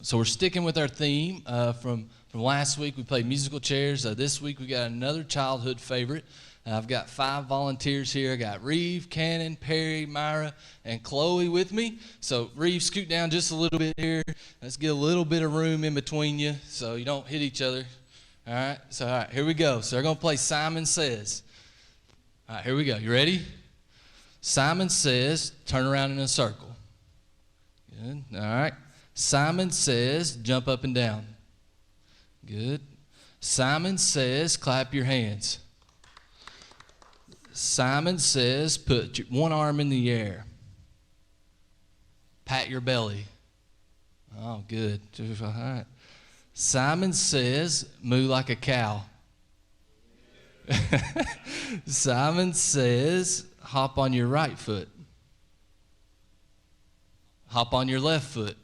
So we're sticking with our theme from last week. We played musical chairs. This week we got another childhood favorite. I've got 5 volunteers here. I got Reeve, Cannon, Perry, Myra, and Chloe with me. So Reeve, scoot down just a little bit here. Let's get a little bit of room in between you so you don't hit each other. All right, here we go. So they're going to play Simon Says. All right, here we go. You ready? Simon Says, turn around in a circle. Good. All right. Simon Says, jump up and down. Good. Simon Says, clap your hands. Simon Says, put one arm in the air. Pat your belly. Oh, good. All right. Simon Says, moo like a cow. Simon Says, hop on your right foot. Hop on your left foot.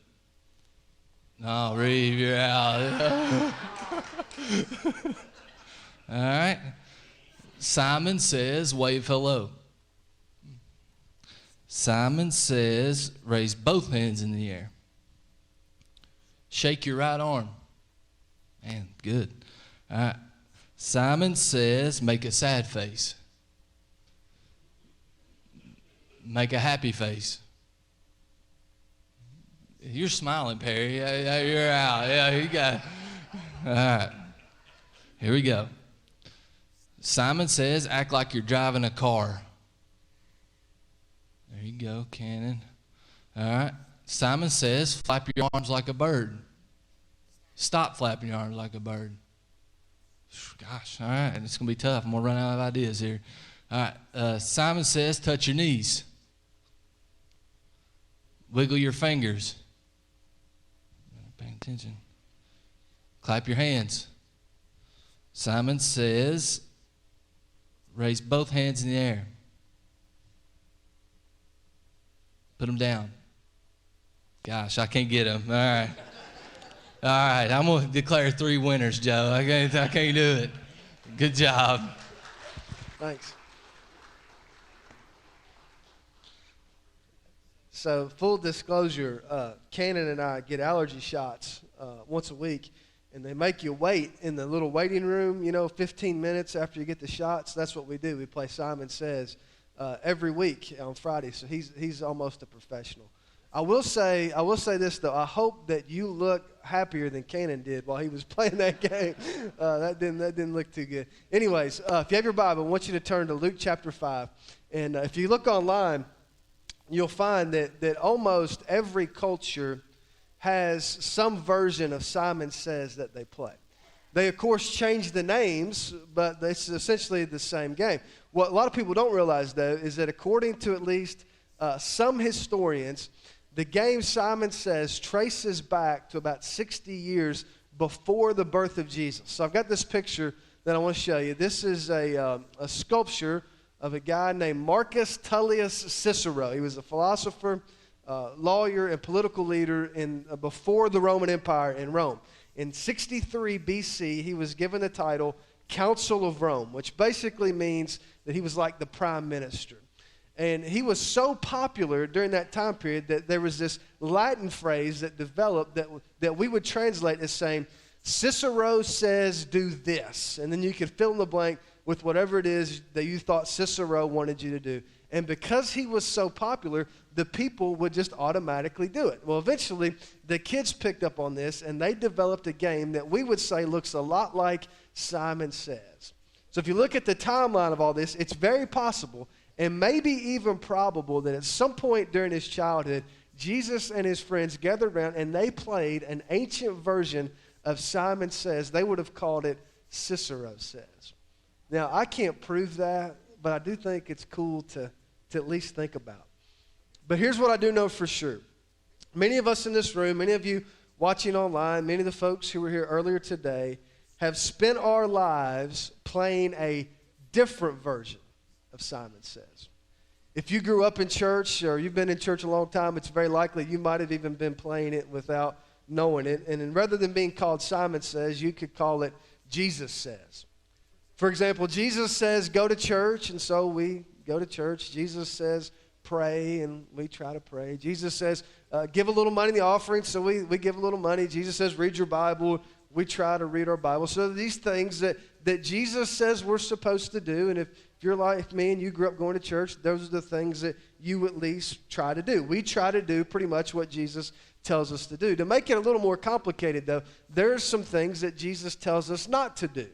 No, Reeve, you're out. All right. Simon Says, wave hello. Simon Says, raise both hands in the air. Shake your right arm. Man, good. All right. Simon Says, make a sad face. Make a happy face. You're smiling, Perry. You're out. Yeah, you got it. All right. Here we go. Simon Says, act like you're driving a car. There you go, Cannon. All right. Simon Says, flap your arms like a bird. Stop flapping your arms like a bird. Gosh, all right. It's going to be tough. I'm going to run out of ideas here. All right. Simon Says, touch your knees. Wiggle your fingers. Paying attention. Clap your hands. Simon Says, raise both hands in the air. Put them down. Gosh, I can't get them. All right. All right, I'm going to declare 3 winners, Joe. I can't do it. Good job. Thanks. So, full disclosure, Cannon and I get allergy shots once a week, and they make you wait in the little waiting room, 15 minutes after you get the shots. That's what we do. We play Simon Says every week on Friday, so he's almost a professional. I will say this, though. I hope that you look happier than Cannon did while he was playing that game. That didn't look too good. Anyways, if you have your Bible, I want you to turn to Luke chapter 5. And if you look online, you'll find that almost every culture has some version of Simon Says that they play. They, of course, change the names, but it's essentially the same game. What a lot of people don't realize, though, is that according to at least some historians, the game Simon Says traces back to about 60 years before the birth of Jesus. So I've got this picture that I want to show you. This is a sculpture of a guy named Marcus Tullius Cicero. He was a philosopher, lawyer, and political leader before the Roman Empire in Rome. In 63 BC, he was given the title Council of Rome, which basically means that he was like the prime minister. And he was so popular during that time period that there was this Latin phrase that developed that we would translate as saying, Cicero says do this. And then you could fill in the blank with whatever it is that you thought Cicero wanted you to do. And because he was so popular, the people would just automatically do it. Well, eventually, the kids picked up on this, and they developed a game that we would say looks a lot like Simon Says. So if you look at the timeline of all this, it's very possible and maybe even probable that at some point during his childhood, Jesus and his friends gathered around and they played an ancient version of Simon Says. They would have called it Cicero Says. Now, I can't prove that, but I do think it's cool to at least think about. But here's what I do know for sure. Many of us in this room, many of you watching online, many of the folks who were here earlier today have spent our lives playing a different version of Simon Says. If you grew up in church or you've been in church a long time, it's very likely you might have even been playing it without knowing it. And rather than being called Simon Says, you could call it Jesus Says. For example, Jesus says go to church, and so we go to church. Jesus says pray, and we try to pray. Jesus says, give a little money in the offering, so we give a little money. Jesus says, read your Bible. We try to read our Bible. So these things that Jesus says we're supposed to do, and if you're like me and you grew up going to church, those are the things that you at least try to do. We try to do pretty much what Jesus tells us to do. To make it a little more complicated, though, there's some things that Jesus tells us not to do.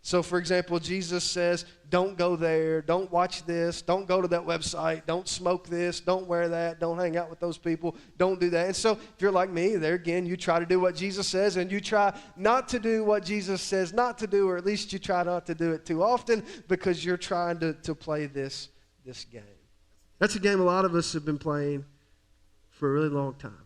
So, for example, Jesus says, don't go there, don't watch this, don't go to that website, don't smoke this, don't wear that, don't hang out with those people, don't do that. And so, if you're like me, there again, you try to do what Jesus says, and you try not to do what Jesus says not to do, or at least you try not to do it too often because you're trying to play this game. That's a game a lot of us have been playing for a really long time.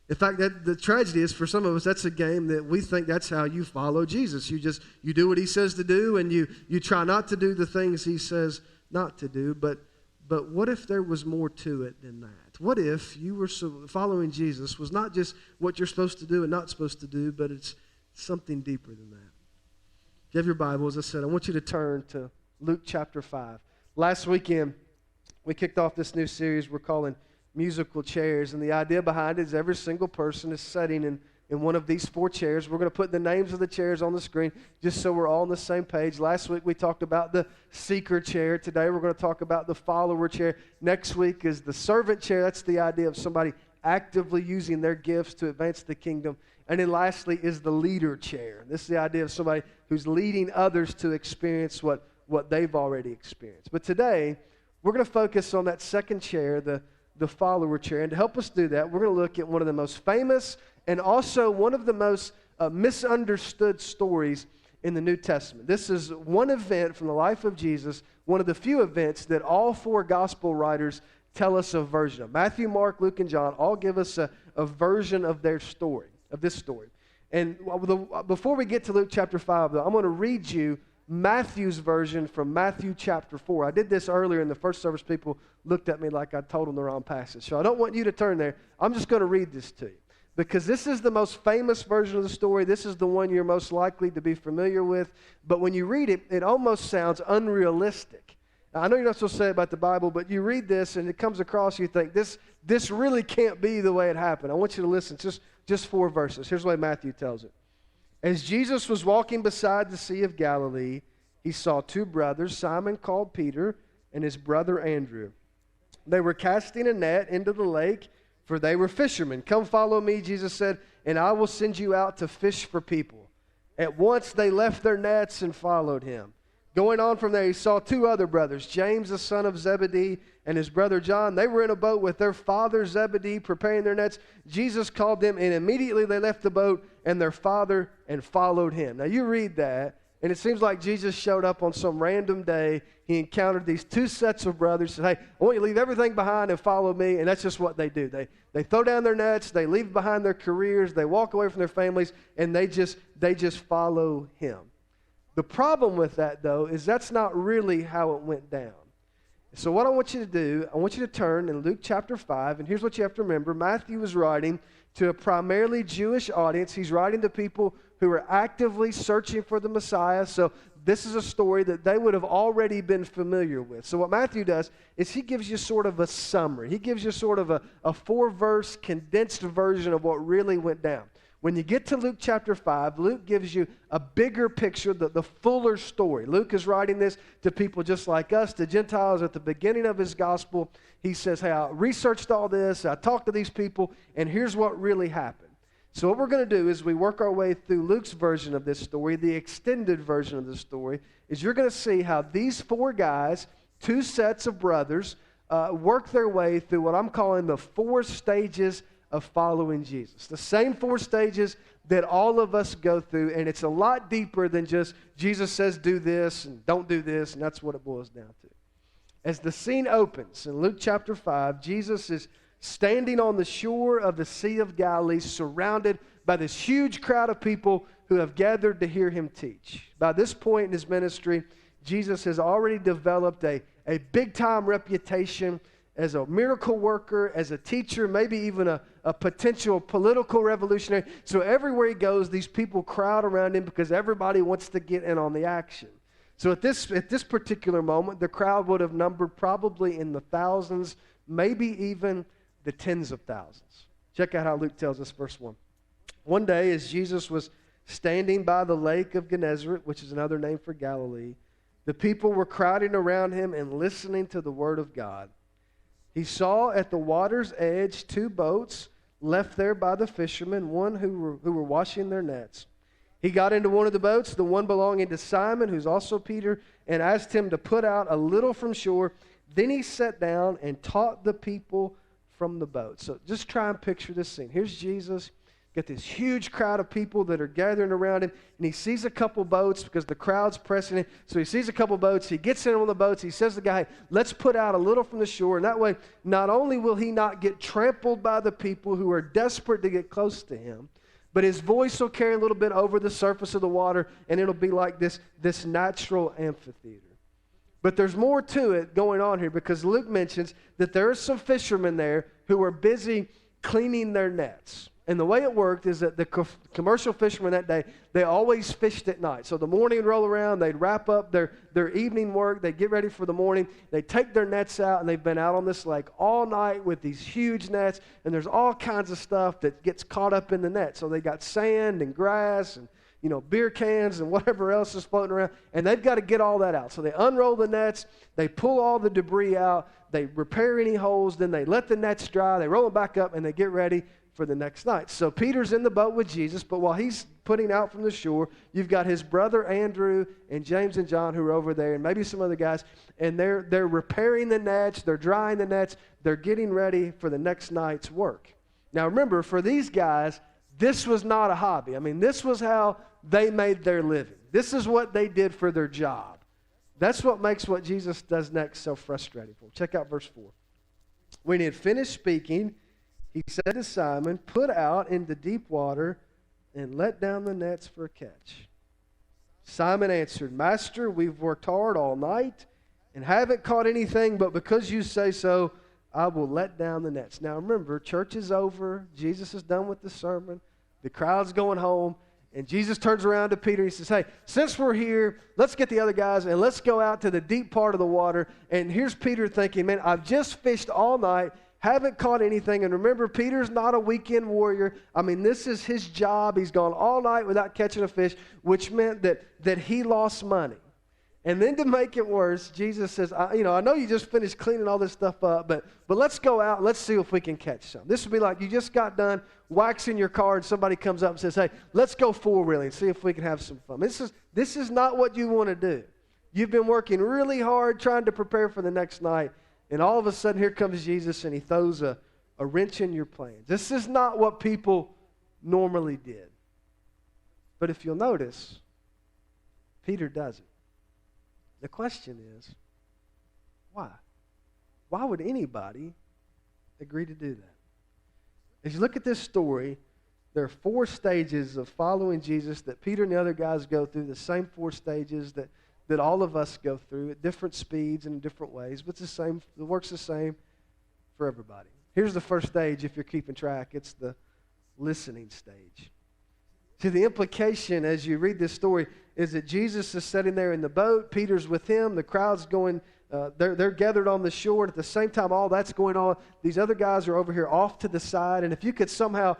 In fact, the tragedy is for some of us, that's a game that we think that's how you follow Jesus. You do what he says to do, and you try not to do the things he says not to do. But what if there was more to it than that? What if you were following Jesus was not just what you're supposed to do and not supposed to do, but it's something deeper than that? If you have your Bible, as I said, I want you to turn to Luke chapter 5. Last weekend, we kicked off this new series we're calling Musical Chairs, and the idea behind it is every single person is sitting in one of these 4 chairs. We're going to put the names of the chairs on the screen just so we're all on the same page. Last week we talked about the seeker chair. Today we're going to talk about the follower chair. Next week is the servant chair. That's the idea of somebody actively using their gifts to advance the kingdom. And then lastly is the leader chair. This is the idea of somebody who's leading others to experience what they've already experienced. But today we're going to focus on that second chair, the follower chair. And to help us do that, we're going to look at one of the most famous and also one of the most misunderstood stories in the New Testament. This is one event from the life of Jesus, one of the few events that all 4 gospel writers tell us a version of. Matthew, Mark, Luke, and John all give us a version of their story, of this story. And before we get to Luke chapter 5, though, I'm going to read you Matthew's version from Matthew chapter 4. I did this earlier in the first service. People looked at me like I told them the wrong passage. So I don't want you to turn there. I'm just going to read this to you because this is the most famous version of the story. This is the one you're most likely to be familiar with. But when you read it, it almost sounds unrealistic. Now, I know you're not supposed to say it about the Bible, but you read this and it comes across, you think, this really can't be the way it happened. I want you to listen. Just 4 verses. Here's the way Matthew tells it. As Jesus was walking beside the Sea of Galilee, he saw 2 brothers, Simon called Peter and his brother Andrew. They were casting a net into the lake, for they were fishermen. Come follow me, Jesus said, and I will send you out to fish for people. At once they left their nets and followed him. Going on from there, he saw 2 other brothers, James the son of Zebedee and his brother John. They were in a boat with their father Zebedee preparing their nets. Jesus called them, and immediately they left the boat and their father and followed him. Now you read that, and it seems like Jesus showed up on some random day. He encountered these 2 sets of brothers, said, hey, I want you to leave everything behind and follow me. And that's just what they do. They throw down their nets, they leave behind their careers, they walk away from their families, and they just follow him. The problem with that, though, is that's not really how it went down. So what I want you to do, I want you to turn in Luke chapter 5, and here's what you have to remember. Matthew was writing to a primarily Jewish audience. He's writing to people who are actively searching for the Messiah. So this is a story that they would have already been familiar with. So what Matthew does is he gives you sort of a summary. He gives you sort of a 4-verse condensed version of what really went down. When you get to Luke chapter 5, Luke gives you a bigger picture, the fuller story. Luke is writing this to people just like us, to Gentiles at the beginning of his gospel. He says, hey, I researched all this, I talked to these people, and here's what really happened. So what we're going to do is we work our way through Luke's version of this story, the extended version of the story, is you're going to see how these 4 guys, 2 sets of brothers, work their way through what I'm calling the 4 stages of following Jesus. The same 4 stages that all of us go through, and it's a lot deeper than just Jesus says do this and don't do this, and that's what it boils down to. As the scene opens in Luke chapter 5, Jesus is standing on the shore of the Sea of Galilee, surrounded by this huge crowd of people who have gathered to hear him teach. By this point in his ministry, Jesus has already developed a big-time reputation as a miracle worker, as a teacher, maybe even a potential political revolutionary. So everywhere he goes, these people crowd around him because everybody wants to get in on the action. So at this particular moment, the crowd would have numbered probably in the thousands, maybe even the tens of thousands. Check out how Luke tells us, verse 1. One day, as Jesus was standing by the lake of Gennesaret, which is another name for Galilee, the people were crowding around him and listening to the word of God. He saw at the water's edge 2 boats left there by the fishermen, one who were washing their nets. He got into one of the boats, the one belonging to Simon, who's also Peter, and asked him to put out a little from shore. Then he sat down and taught the people from the boat. So just try and picture this scene. Here's Jesus. Got this huge crowd of people that are gathering around him, and he sees a couple boats because the crowd's pressing him. So he sees a couple boats. He gets in one of the boats. He says to the guy, hey, let's put out a little from the shore. And that way, not only will he not get trampled by the people who are desperate to get close to him, but his voice will carry a little bit over the surface of the water, and it'll be like this natural amphitheater. But there's more to it going on here, because Luke mentions that there are some fishermen there who are busy cleaning their nets. And the way it worked is that the commercial fishermen that day, they always fished at night. So the morning would roll around, they'd wrap up their evening work, they'd get ready for the morning, they'd take their nets out, and they've been out on this lake all night with these huge nets, and there's all kinds of stuff that gets caught up in the net. So they got sand and grass and beer cans and whatever else is floating around, and they've got to get all that out. So they unroll the nets, they pull all the debris out, they repair any holes, then they let the nets dry, they roll them back up, and they get ready for the next night. So Peter's in the boat with Jesus, but while he's putting out from the shore, you've got his brother Andrew and James and John who are over there, and maybe some other guys, and they're repairing the nets, they're drying the nets, they're getting ready for the next night's work. Now remember, for these guys, this was not a hobby. I mean, this was how they made their living. This is what they did for their job. That's what makes what Jesus does next so frustrating for them. Check out verse 4. When he had finished speaking, he said to Simon, put out into deep water and let down the nets for a catch. Simon answered, Master, we've worked hard all night and haven't caught anything, but because you say so, I will let down the nets. Now remember, church is over. Jesus is done with the sermon. The crowd's going home. And Jesus turns around to Peter and he says, hey, since we're here, let's get the other guys and let's go out to the deep part of the water. And here's Peter thinking, man, I've just fished all night, haven't caught anything. And remember, Peter's not a weekend warrior. I mean, this is his job. He's gone all night without catching a fish, which meant that he lost money. And then to make it worse, Jesus says, I know you just finished cleaning all this stuff up, but let's go out and let's see if we can catch some. This would be like you just got done waxing your car and somebody comes up and says, hey, let's go four-wheeling and see if we can have some fun. This is not what you want to do. You've been working really hard trying to prepare for the next night, and all of a sudden here comes Jesus and he throws a wrench in your plans. This is not what people normally did. But if you'll notice, Peter doesn't. The question is, why? Why would anybody agree to do that? As you look at this story, there are 4 stages of following Jesus that Peter and the other guys go through, the same 4 stages that all of us go through at different speeds and in different ways, but it's the same. It works the same for everybody. Here's the first stage, if you're keeping track. It's the listening stage. See, the implication as you read this story is that Jesus is sitting there in the boat. Peter's with him. The crowd's going, they're gathered on the shore. And at the same time, all that's going on, these other guys are over here off to the side. And if you could somehow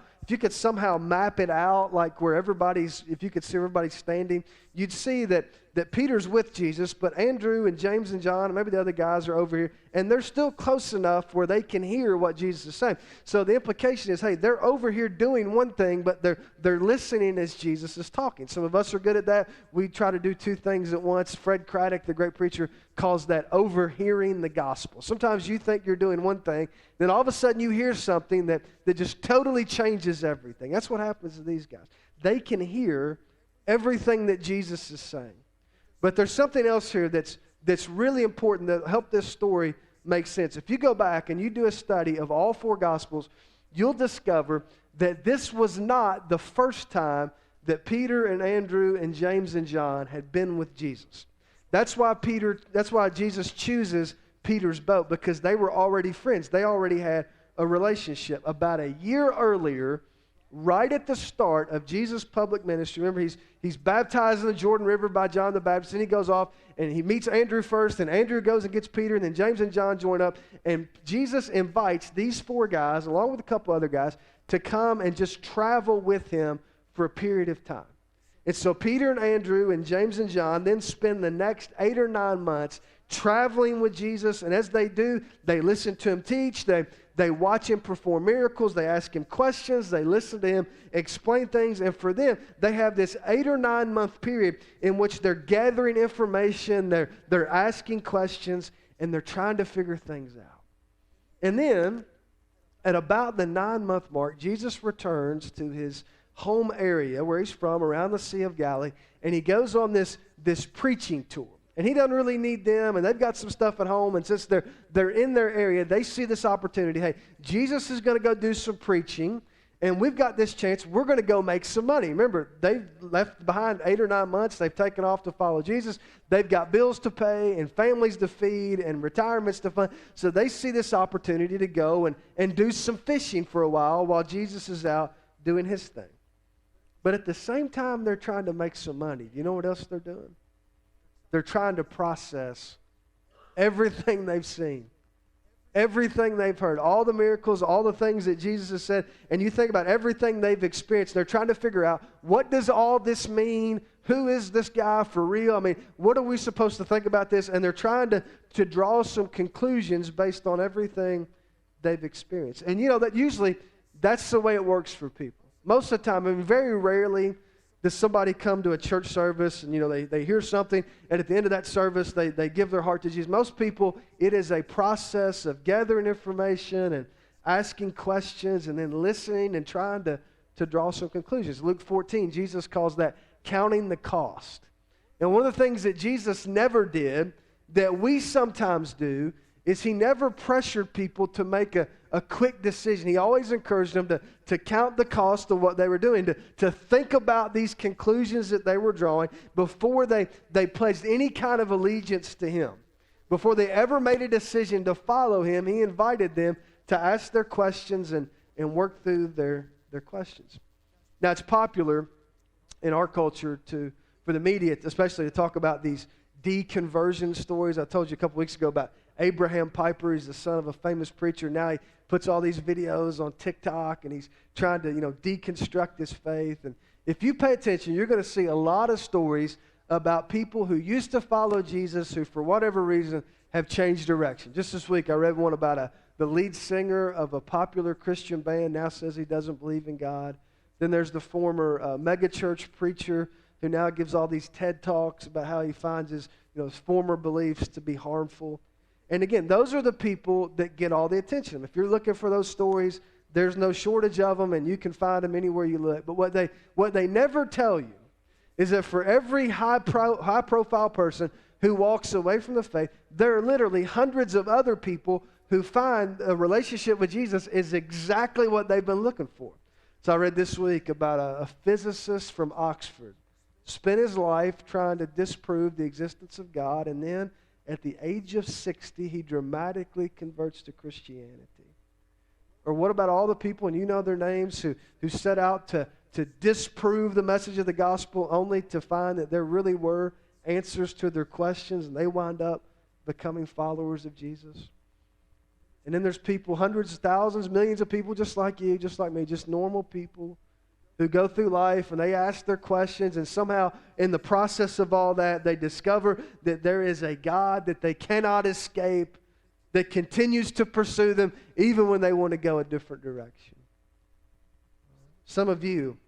map it out, like if you could see everybody standing, you'd see that Peter's with Jesus, but Andrew and James and John and maybe the other guys are over here, and they're still close enough where they can hear what Jesus is saying. So the implication is, hey, they're over here doing one thing, but they're listening as Jesus is talking. Some of us are good at that. We try to do 2 things at once. Fred Craddock, the great preacher, calls that overhearing the gospel. Sometimes you think you're doing one thing, then all of a sudden you hear something that just totally changes everything. That's what happens to these guys. They can hear everything that Jesus is saying. But there's something else here that's really important that help this story make sense. If you go back and you do a study of all 4 Gospels, you'll discover that this was not the first time that Peter and Andrew and James and John had been with Jesus. That's why Jesus chooses Peter's boat, because they were already friends. They already had a relationship. About a year earlier, right at the start of Jesus' public ministry. Remember, he's baptized in the Jordan River by John the Baptist, and he goes off and he meets Andrew first, and Andrew goes and gets Peter, and then James and John join up, and Jesus invites these 4 guys, along with a couple other guys, to come and just travel with him for a period of time. And so Peter and Andrew and James and John then spend the next 8 or 9 months traveling with Jesus, and as they do, they listen to him teach, they watch him perform miracles, they ask him questions, they listen to him explain things, and for them, they have this 8 or 9 month period in which they're gathering information, they're asking questions, and they're trying to figure things out. And then, at about the 9-month mark, Jesus returns to his home area where he's from, around the Sea of Galilee, and he goes on this preaching tour. And he doesn't really need them, and they've got some stuff at home, and since they're in their area, they see this opportunity. Hey, Jesus is going to go do some preaching, and we've got this chance. We're going to go make some money. Remember, they've left behind 8 or 9 months. They've taken off to follow Jesus. They've got bills to pay and families to feed and retirements to fund. So they see this opportunity to go and do some fishing for a while Jesus is out doing his thing. But at the same time they're trying to make some money, you know what else they're doing? They're trying to process everything they've seen, everything they've heard, all the miracles, all the things that Jesus has said, and you think about everything they've experienced. They're trying to figure out, what does all this mean? Who is this guy for real? I mean, what are we supposed to think about this? And they're trying to draw some conclusions based on everything they've experienced. And you know that usually that's the way it works for people. Most of the time, I mean, very rarely does somebody come to a church service and, you know, they hear something, and at the end of that service, they give their heart to Jesus. Most people, it is a process of gathering information and asking questions and then listening and trying to draw some conclusions. Luke 14, Jesus calls that counting the cost. And one of the things that Jesus never did that we sometimes do is he never pressured people to make a quick decision. He always encouraged them to count the cost of what they were doing, to think about these conclusions that they were drawing before they pledged any kind of allegiance to him. Before they ever made a decision to follow him, he invited them to ask their questions and work through their questions. Now, it's popular in our culture for the media, especially, to talk about these deconversion stories. I told you a couple weeks ago about Abraham Piper. He's the son of a famous preacher. Now he puts all these videos on TikTok, and he's trying to, deconstruct his faith. And if you pay attention, you're going to see a lot of stories about people who used to follow Jesus who, for whatever reason, have changed direction. Just this week, I read one about the lead singer of a popular Christian band now says he doesn't believe in God. Then there's the former megachurch preacher who now gives all these TED Talks about how he finds his former beliefs to be harmful. And again, those are the people that get all the attention. If you're looking for those stories, there's no shortage of them, and you can find them anywhere you look. But what they never tell you is that for every high-profile person who walks away from the faith, there are literally hundreds of other people who find a relationship with Jesus is exactly what they've been looking for. So I read this week about a physicist from Oxford. Spent his life trying to disprove the existence of God, and then at the age of 60, he dramatically converts to Christianity. Or what about all the people, and you know their names, who set out to disprove the message of the gospel only to find that there really were answers to their questions, and they wind up becoming followers of Jesus? And then there's people, hundreds of thousands, millions of people just like you, just like me, just normal people who go through life and they ask their questions, and somehow in the process of all that, they discover that there is a God that they cannot escape, that continues to pursue them even when they want to go a different direction. Some of you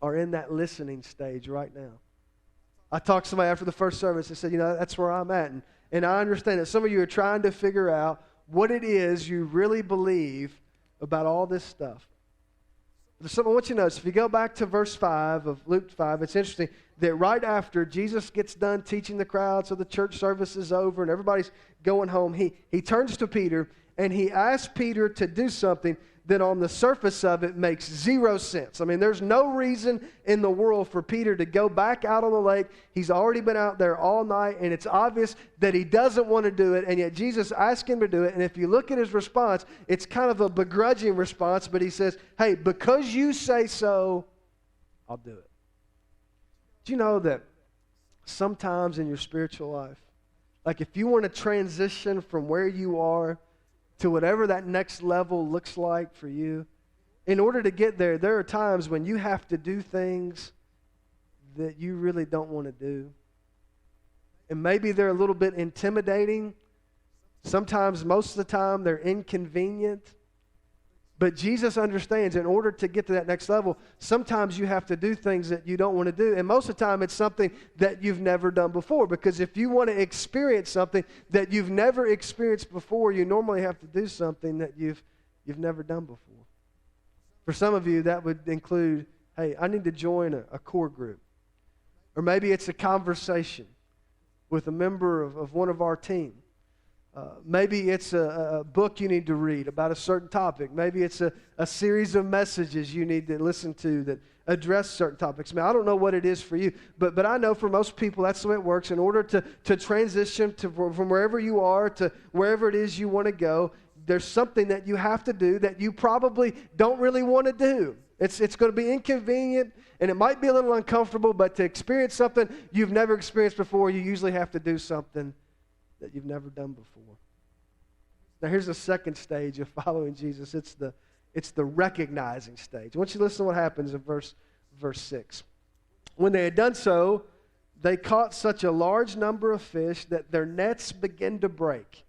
are in that listening stage right now. I talked to somebody after the first service and said, that's where I'm at. And I understand that some of you are trying to figure out what it is you really believe about all this stuff. I want you to notice, if you go back to verse 5 of Luke 5, it's interesting that right after Jesus gets done teaching the crowd, so the church service is over and everybody's going home, he turns to Peter and he asked Peter to do something that on the surface of it makes zero sense. I mean, there's no reason in the world for Peter to go back out on the lake. He's already been out there all night, and it's obvious that he doesn't want to do it, and yet Jesus asked him to do it. And if you look at his response, it's kind of a begrudging response, but he says, hey, because you say so, I'll do it. Do you know that sometimes in your spiritual life, like if you want to transition from where you are to whatever that next level looks like for you, in order to get there, there are times when you have to do things that you really don't want to do. And maybe they're a little bit intimidating. Sometimes, most of the time, they're inconvenient. But Jesus understands in order to get to that next level, sometimes you have to do things that you don't want to do. And most of the time, it's something that you've never done before. Because if you want to experience something that you've never experienced before, you normally have to do something that you've never done before. For some of you, that would include, hey, I need to join a core group. Or maybe it's a conversation with a member of one of our team. Maybe it's a book you need to read about a certain topic. Maybe it's a series of messages you need to listen to that address certain topics. I don't know what it is for you, but I know for most people that's the way it works. In order to transition from wherever you are to wherever it is you want to go, there's something that you have to do that you probably don't really want to do. It's going to be inconvenient, and it might be a little uncomfortable, but to experience something you've never experienced before, you usually have to do something that you've never done before. Now here's the second stage of following Jesus. It's the recognizing stage. I want you to listen to what happens in verse 6. When they had done so, they caught such a large number of fish that their nets began to break.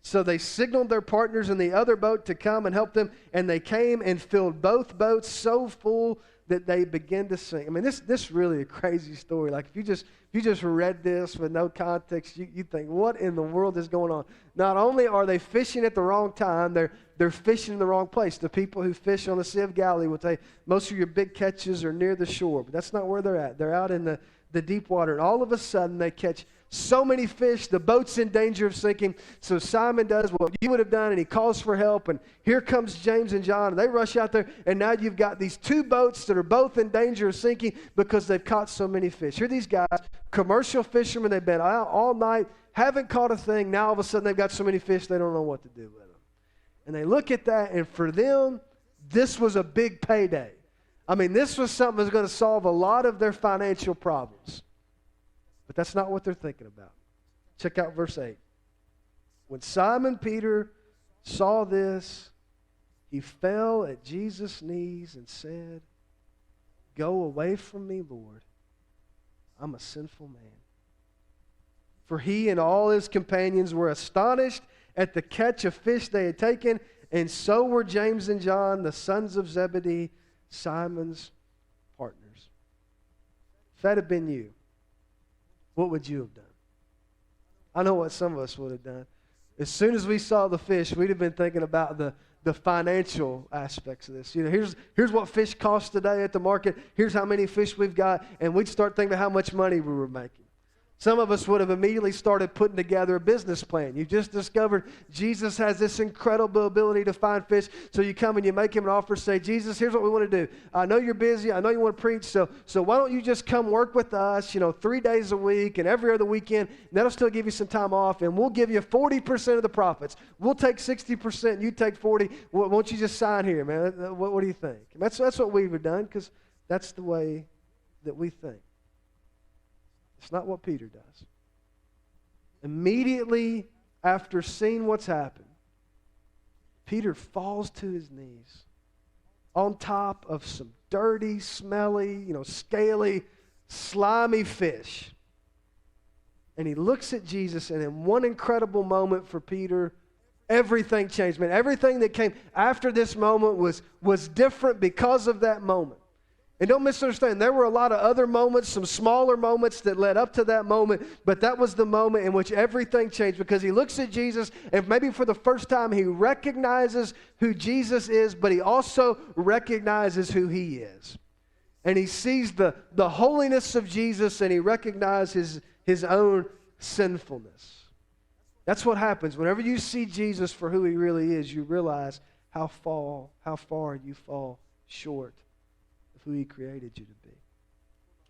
So they signaled their partners in the other boat to come and help them, and they came and filled both boats so full that they began to sink. I mean, this really a crazy story. Like if you just read this with no context, you think, what in the world is going on? Not only are they fishing at the wrong time, they're fishing in the wrong place. The people who fish on the Sea of Galilee will tell you most of your big catches are near the shore, but that's not where they're at. They're out in the deep water, and all of a sudden they catch so many fish, the boat's in danger of sinking. So Simon does what you would have done, and he calls for help. And here comes James and John, and they rush out there. And now you've got these two boats that are both in danger of sinking because they've caught so many fish. Here are these guys, commercial fishermen. They've been out all night, haven't caught a thing. Now all of a sudden they've got so many fish they don't know what to do with them. And they look at that, and for them, this was a big payday. I mean, this was something that was going to solve a lot of their financial problems. But that's not what they're thinking about. Check out verse 8. When Simon Peter saw this, he fell at Jesus' knees and said, "Go away from me, Lord. I'm a sinful man." For he and all his companions were astonished at the catch of fish they had taken, and so were James and John, the sons of Zebedee, Simon's partners. If that had been you, what would you have done? I know what some of us would have done. As soon as we saw the fish, we'd have been thinking about the financial aspects of this. You know, here's what fish cost today at the market. Here's how many fish we've got. And we'd start thinking about how much money we were making. Some of us would have immediately started putting together a business plan. You just discovered Jesus has this incredible ability to find fish. So you come and you make him an offer, say, Jesus, here's what we want to do. I know you're busy. I know you want to preach. So why don't you just come work with us, 3 days a week and every other weekend. And that'll still give you some time off. And we'll give you 40% of the profits. We'll take 60%. You take 40%. Won't you just sign here, man? What do you think? And that's what we've done because that's the way that we think. It's not what Peter does. Immediately after seeing what's happened, Peter falls to his knees on top of some dirty, smelly, scaly, slimy fish. And he looks at Jesus, and in one incredible moment for Peter, everything changed. Man, everything that came after this moment was different because of that moment. And don't misunderstand, there were a lot of other moments, some smaller moments that led up to that moment, but that was the moment in which everything changed because he looks at Jesus, and maybe for the first time he recognizes who Jesus is, but he also recognizes who he is. And he sees the holiness of Jesus, and he recognizes his own sinfulness. That's what happens. Whenever you see Jesus for who he really is, you realize how far you fall short of who he created you to be.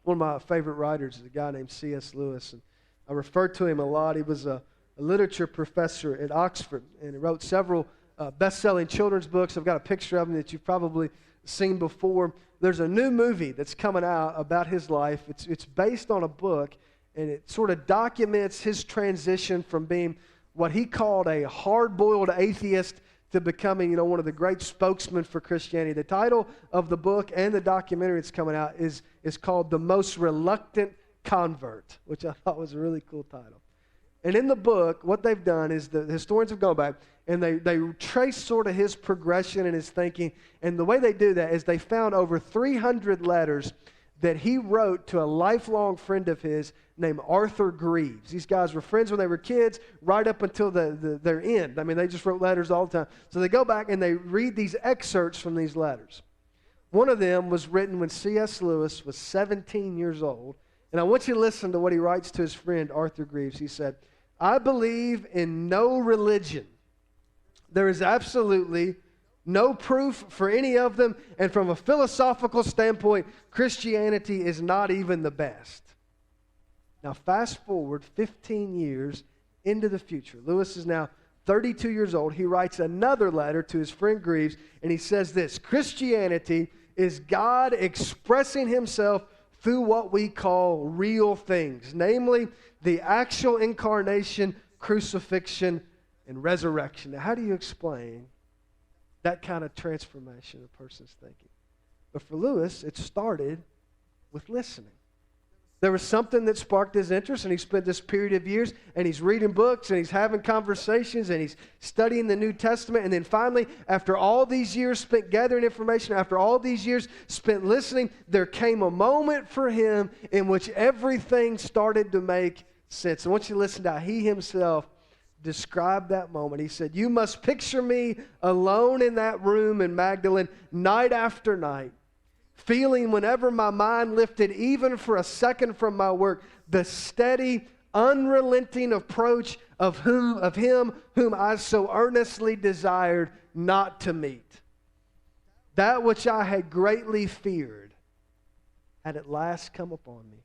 One of my favorite writers is a guy named C.S. Lewis, and I refer to him a lot. He was a literature professor at Oxford, and he wrote several best-selling children's books. I've got a picture of him that you've probably seen before. There's a new movie that's coming out about his life. It's based on a book, and it sort of documents his transition from being what he called a hard-boiled atheist to becoming, one of the great spokesmen for Christianity. The title of the book and the documentary that's coming out is called The Most Reluctant Convert, which I thought was a really cool title. And in the book, what they've done is the historians have gone back and they trace sort of his progression and his thinking. And the way they do that is they found over 300 letters that he wrote to a lifelong friend of his named Arthur Greaves. These guys were friends when they were kids, right up until their end. I mean, they just wrote letters all the time. So they go back and they read these excerpts from these letters. One of them was written when C.S. Lewis was 17 years old. And I want you to listen to what he writes to his friend Arthur Greaves. He said, "I believe in no religion. There is absolutely no proof for any of them, and from a philosophical standpoint, Christianity is not even the best." Now, fast forward 15 years into the future. Lewis is now 32 years old. He writes another letter to his friend Greaves, and he says this: "Christianity is God expressing himself through what we call real things, namely the actual incarnation, crucifixion, and resurrection." Now, how do you explain that kind of transformation of a person's thinking? But for Lewis, it started with listening. There was something that sparked his interest, and he spent this period of years, and he's reading books, and he's having conversations, and he's studying the New Testament. And then finally, after all these years spent gathering information, after all these years spent listening, there came a moment for him in which everything started to make sense. I want you to listen to how he himself described that moment. He said, "You must picture me alone in that room in Magdalene night after night, feeling whenever my mind lifted even for a second from my work, the steady, unrelenting approach of him whom I so earnestly desired not to meet. That which I had greatly feared had at last come upon me.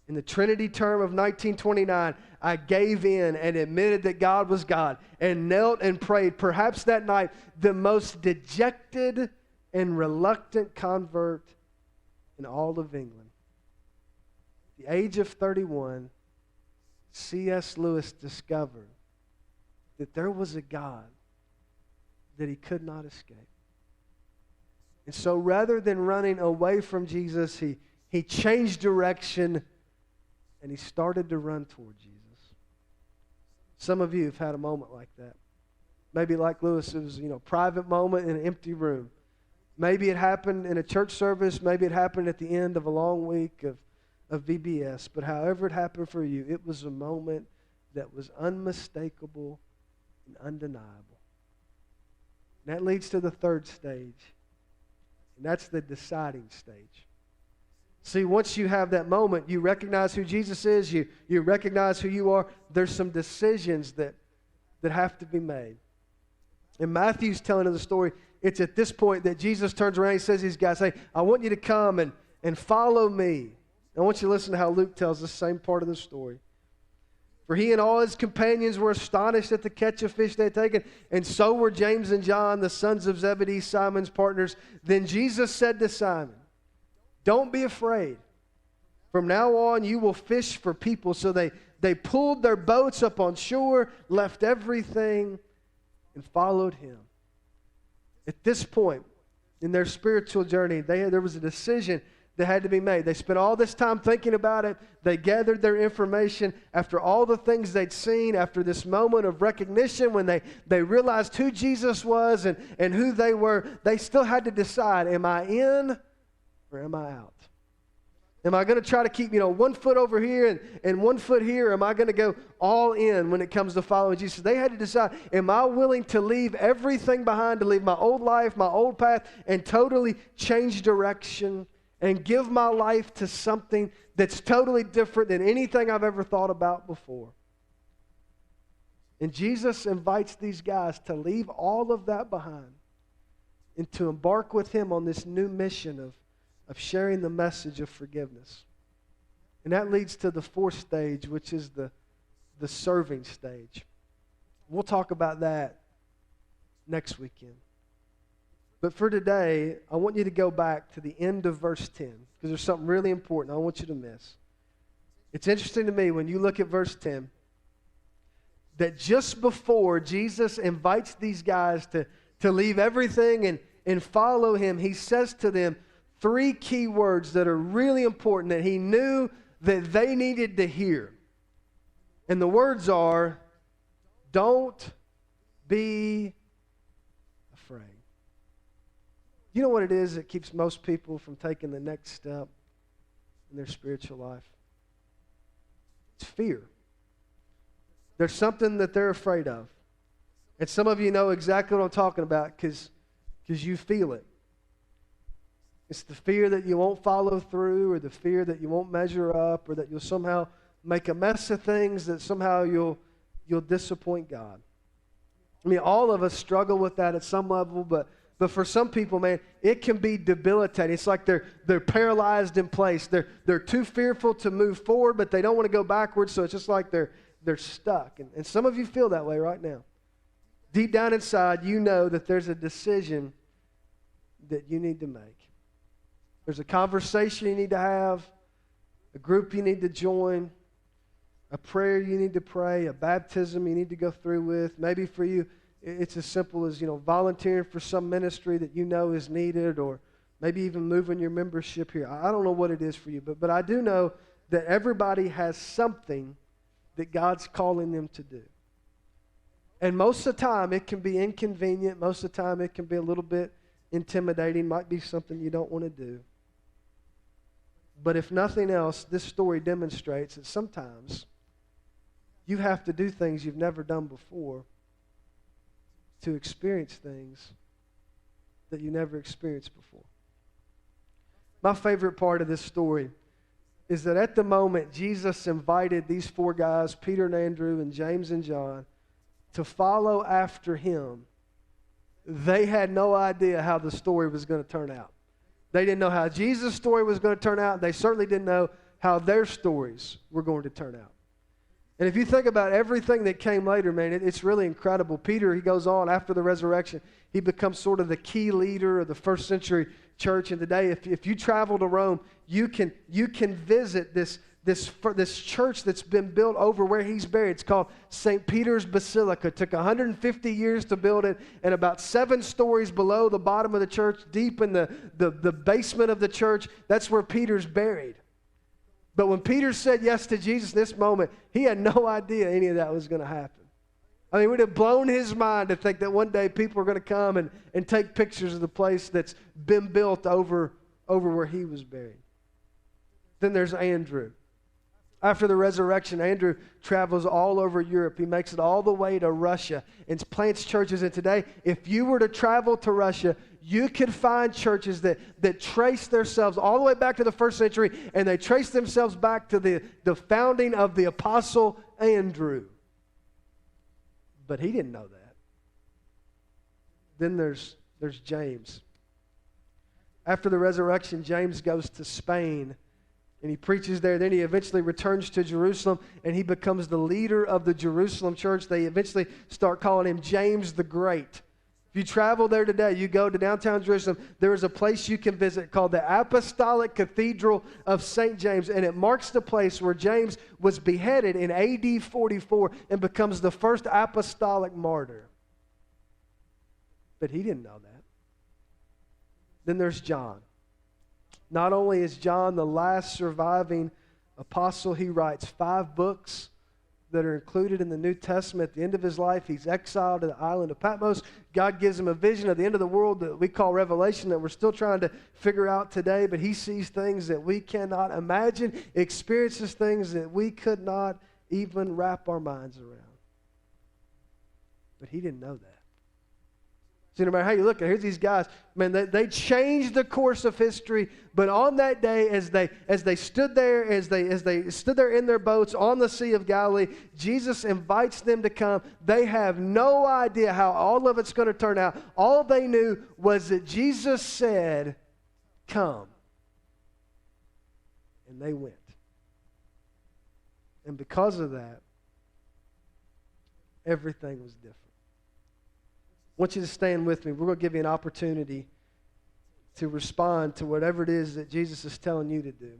In the Trinity term of 1929, I gave in and admitted that God was God and knelt and prayed, perhaps that night, the most dejected and reluctant convert in all of England." At the age of 31, C.S. Lewis discovered that there was a God that he could not escape. And so rather than running away from Jesus, he changed direction and he started to run toward Jesus. Some of you have had a moment like that. Maybe like Lewis, it was a private moment in an empty room. Maybe it happened in a church service. Maybe it happened at the end of a long week of VBS. But however it happened for you, it was a moment that was unmistakable and undeniable. And that leads to the third stage, and that's the deciding stage. See, once you have that moment, you recognize who Jesus is, you recognize who you are, there's some decisions that have to be made. And Matthew's telling us the story. It's at this point that Jesus turns around and he says to these guys, "Hey, I want you to come and follow me." I want you to listen to how Luke tells the same part of the story. "For he and all his companions were astonished at the catch of fish they had taken, and so were James and John, the sons of Zebedee, Simon's partners. Then Jesus said to Simon, 'Don't be afraid. From now on you will fish for people.' So they pulled their boats up on shore, left everything, and followed him." At this point in their spiritual journey, there was a decision that had to be made. They spent all this time thinking about it. They gathered their information after all the things they'd seen, after this moment of recognition when they realized who Jesus was and who they were. They still had to decide, am I in or am I out? Am I going to try to keep, 1 foot over here and 1 foot here? Or am I going to go all in when it comes to following Jesus? They had to decide, am I willing to leave everything behind, to leave my old life, my old path, and totally change direction and give my life to something that's totally different than anything I've ever thought about before? And Jesus invites these guys to leave all of that behind and to embark with him on this new mission of sharing the message of forgiveness. And that leads to the fourth stage, which is the serving stage. We'll talk about that next weekend. But for today, I want you to go back to the end of verse 10, because there's something really important I want you to miss. It's interesting to me when you look at verse 10, that just before Jesus invites these guys to leave everything and follow him, he says to them three key words that are really important that he knew that they needed to hear. And the words are, don't be afraid. You know what it is that keeps most people from taking the next step in their spiritual life? It's fear. There's something that they're afraid of. And some of you know exactly what I'm talking about because you feel it. It's the fear that you won't follow through, or the fear that you won't measure up, or that you'll somehow make a mess of things, that somehow you'll disappoint God. I mean, all of us struggle with that at some level, but for some people, man, it can be debilitating. It's like they're paralyzed in place. They're too fearful to move forward, but they don't want to go backwards, so it's just like they're stuck. And some of you feel that way right now. Deep down inside, you know that there's a decision that you need to make. There's a conversation you need to have, a group you need to join, a prayer you need to pray, a baptism you need to go through with. Maybe for you, it's as simple as, volunteering for some ministry that you know is needed, or maybe even moving your membership here. I don't know what it is for you, but I do know that everybody has something that God's calling them to do. And most of the time, it can be inconvenient. Most of the time, it can be a little bit intimidating. Might be something you don't want to do. But if nothing else, this story demonstrates that sometimes you have to do things you've never done before to experience things that you never experienced before. My favorite part of this story is that at the moment Jesus invited these four guys, Peter and Andrew and James and John, to follow after him, they had no idea how the story was going to turn out. They didn't know how Jesus' story was going to turn out. They certainly didn't know how their stories were going to turn out. And if you think about everything that came later, man, it's really incredible. Peter, he goes on after the resurrection. He becomes sort of the key leader of the first century church. And today, if you travel to Rome, you can visit this church that's been built over where he's buried. It's called St. Peter's Basilica. It took 150 years to build it, and about 7 stories below the bottom of the church, deep in the basement of the church, that's where Peter's buried. But when Peter said yes to Jesus in this moment, he had no idea any of that was going to happen. I mean, it would have blown his mind to think that one day people are going to come and take pictures of the place that's been built over where he was buried. Then there's Andrew. After the resurrection, Andrew travels all over Europe. He makes it all the way to Russia and plants churches. And today, if you were to travel to Russia, you could find churches that trace themselves all the way back to the first century, and they trace themselves back to the founding of the Apostle Andrew. But he didn't know that. Then there's James. After the resurrection, James goes to Spain, and he preaches there. Then he eventually returns to Jerusalem, and he becomes the leader of the Jerusalem church. They eventually start calling him James the Great. If you travel there today, you go to downtown Jerusalem, there is a place you can visit called the Apostolic Cathedral of St. James, and it marks the place where James was beheaded in AD 44 and becomes the first apostolic martyr. But he didn't know that. Then there's John. Not only is John the last surviving apostle, he writes 5 books that are included in the New Testament. At the end of his life, he's exiled to the island of Patmos. God gives him a vision of the end of the world that we call Revelation, that we're still trying to figure out today, but he sees things that we cannot imagine, experiences things that we could not even wrap our minds around. But he didn't know that. See, no matter how you look at it, here's these guys. Man, they changed the course of history. But on that day, as they stood there, as they stood there in their boats on the Sea of Galilee, Jesus invites them to come. They have no idea how all of it's going to turn out. All they knew was that Jesus said, "Come," and they went. And because of that, everything was different. I want you to stand with me. We're going to give you an opportunity to respond to whatever it is that Jesus is telling you to do.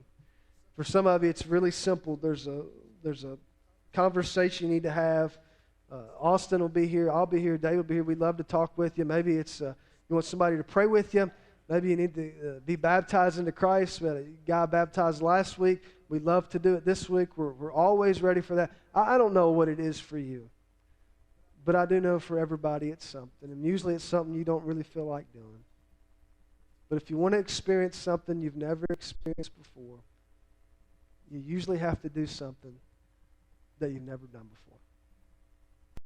For some of you, it's really simple. There's a conversation you need to have. Austin will be here. I'll be here. Dave will be here. We'd love to talk with you. Maybe it's you want somebody to pray with you. Maybe you need to be baptized into Christ. We had a guy baptized last week. We'd love to do it this week. We're always ready for that. I don't know what it is for you. But I do know for everybody it's something. And usually it's something you don't really feel like doing. But if you want to experience something you've never experienced before, you usually have to do something that you've never done before.